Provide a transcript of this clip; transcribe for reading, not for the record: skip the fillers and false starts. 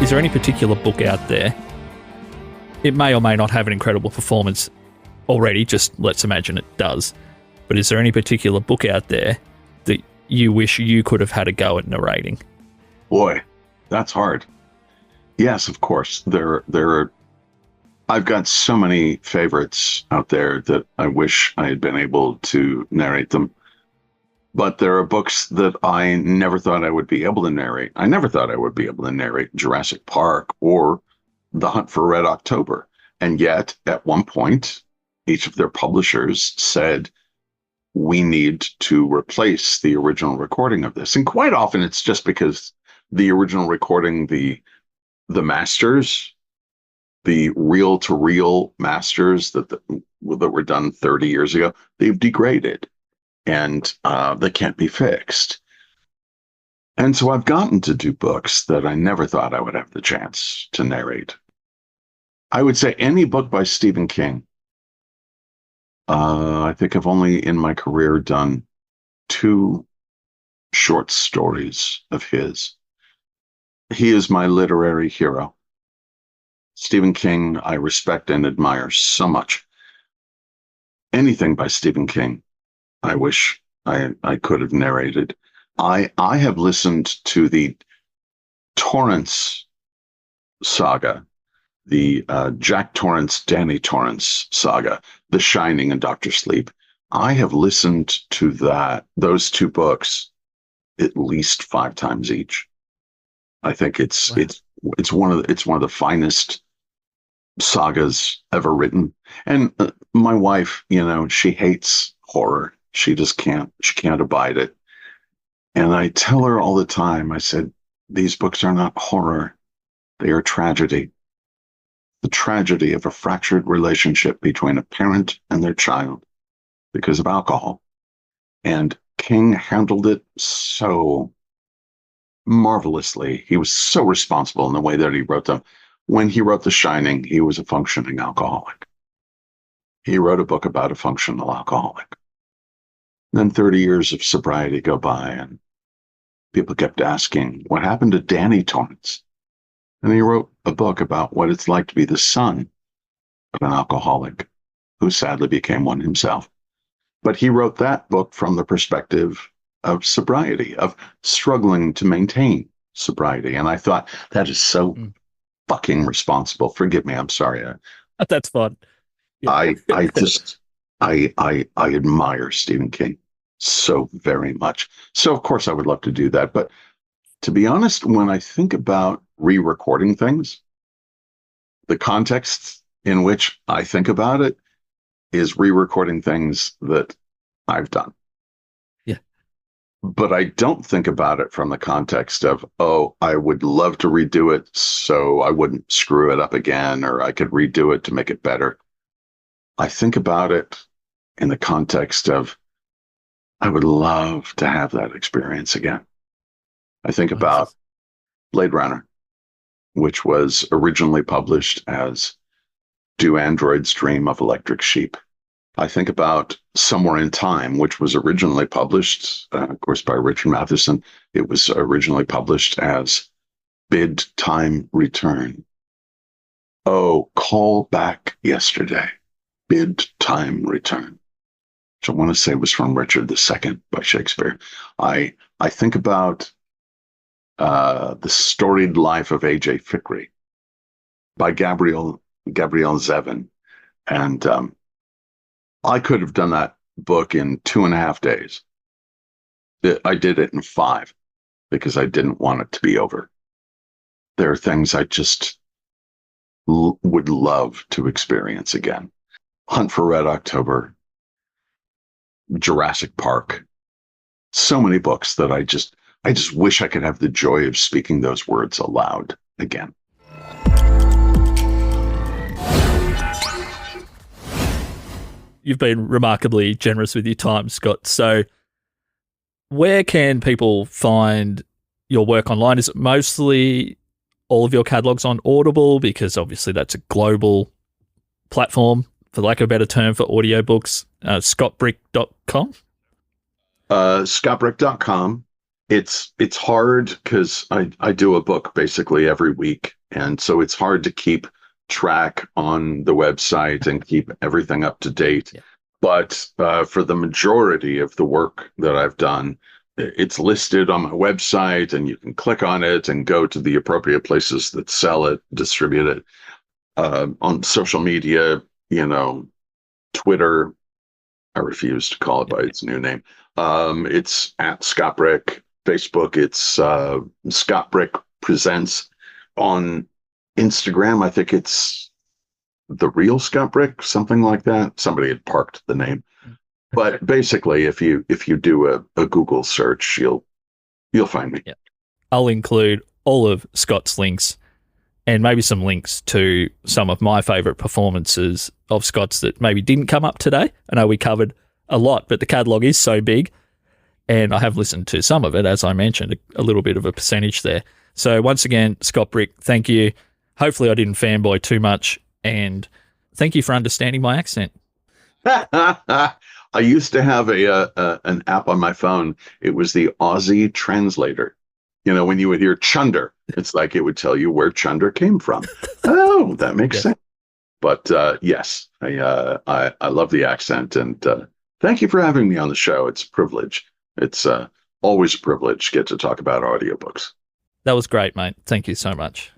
is there any particular book out there? It may or may not have an incredible performance already, just let's imagine it does. But is there any particular book out there that you wish you could have had a go at narrating? Boy, that's hard. Yes, of course. I've got so many favorites out there that I wish I had been able to narrate them. But there are books that I never thought I would be able to narrate. I never thought I would be able to narrate Jurassic Park or The Hunt for Red October. And yet, at one point, each of their publishers said, we need to replace the original recording of this. And quite often it's just because the original recording, the masters, the reel-to-reel masters that were done 30 years ago, they've degraded and they can't be fixed. And so I've gotten to do books that I never thought I would have the chance to narrate. I would say any book by Stephen King. I think I've only in my career done 2 short stories of his. He is my literary hero. Stephen King, I respect and admire so much. Anything by Stephen King, I wish I could have narrated. I have listened to the Torrance saga, the Jack Torrance, Danny Torrance saga, The Shining and Dr. Sleep. I have listened to those 2 books at least 5 times each. I think it's one of the finest sagas ever written. And my wife, she hates horror. She can't abide it. And I tell her all the time, I said, these books are not horror. They are tragedy. The tragedy of a fractured relationship between a parent and their child because of alcohol. And King handled it so marvelously. He was so responsible in the way that he wrote them. When he wrote The Shining, he was a functioning alcoholic. He wrote a book about a functional alcoholic. Then 30 years of sobriety go by, and people kept asking, what happened to Danny Torrance? And he wrote a book about what it's like to be the son of an alcoholic who sadly became one himself. But he wrote that book from the perspective of sobriety, of struggling to maintain sobriety. And I thought, that is so fucking responsible. Forgive me, I'm sorry. That's fun. Yeah. I admire Stephen King so very much. So of course I would love to do that. But to be honest, when I think about re-recording things, the context in which I think about it is re-recording things that I've done. Yeah. But I don't think about it from the context of, I would love to redo it so I wouldn't screw it up again, or I could redo it to make it better. I think about it in the context of, I would love to have that experience again. I think about Blade Runner, which was originally published as Do Androids Dream of Electric Sheep? I think about Somewhere in Time, which was originally published, of course, by Richard Matheson. It was originally published as Bid Time Return. Oh, Call Back Yesterday. Bid Time Return, which I want to say was from Richard II by Shakespeare. I think about The Storied Life of A.J. Fikry by Gabrielle Zevin. And I could have done that book in 2.5 days. I did it in 5 because I didn't want it to be over. There are things I just would love to experience again. Hunt for Red October, Jurassic Park. So many books that I just wish I could have the joy of speaking those words aloud again. You've been remarkably generous with your time, Scott. So where can people find your work online? Is it mostly all of your catalogs on Audible? Because obviously that's a global platform, for lack of a better term, for audiobooks. scottbrick.com? Scottbrick.com. It's hard because I do a book basically every week. And so it's hard to keep track on the website and keep everything up to date. Yeah. But for the majority of the work that I've done, it's listed on my website, and you can click on it and go to the appropriate places that sell it, distribute it. On social media, Twitter, I refuse to call it by its new name. It's at Scott Brick. Facebook, it's Scott Brick Presents. On Instagram, I think it's The Real Scott Brick, something like that. Somebody had parked the name. But basically, if you do a Google search, you'll find me. Yeah. I'll include all of Scott's links and maybe some links to some of my favourite performances of Scott's that maybe didn't come up today. I know we covered a lot, but the catalogue is so big, and I have listened to some of it, as I mentioned, a little bit of a percentage there. So once again, Scott Brick, thank you. Hopefully I didn't fanboy too much, and thank you for understanding my accent. I used to have an app on my phone. It was the Aussie Translator. When you would hear chunder, it's like it would tell you where chunder came from. Oh, that makes sense. But yes, I love the accent, and thank you for having me on the show. It's a privilege. It's always a privilege to get to talk about audiobooks. That was great, mate. Thank you so much.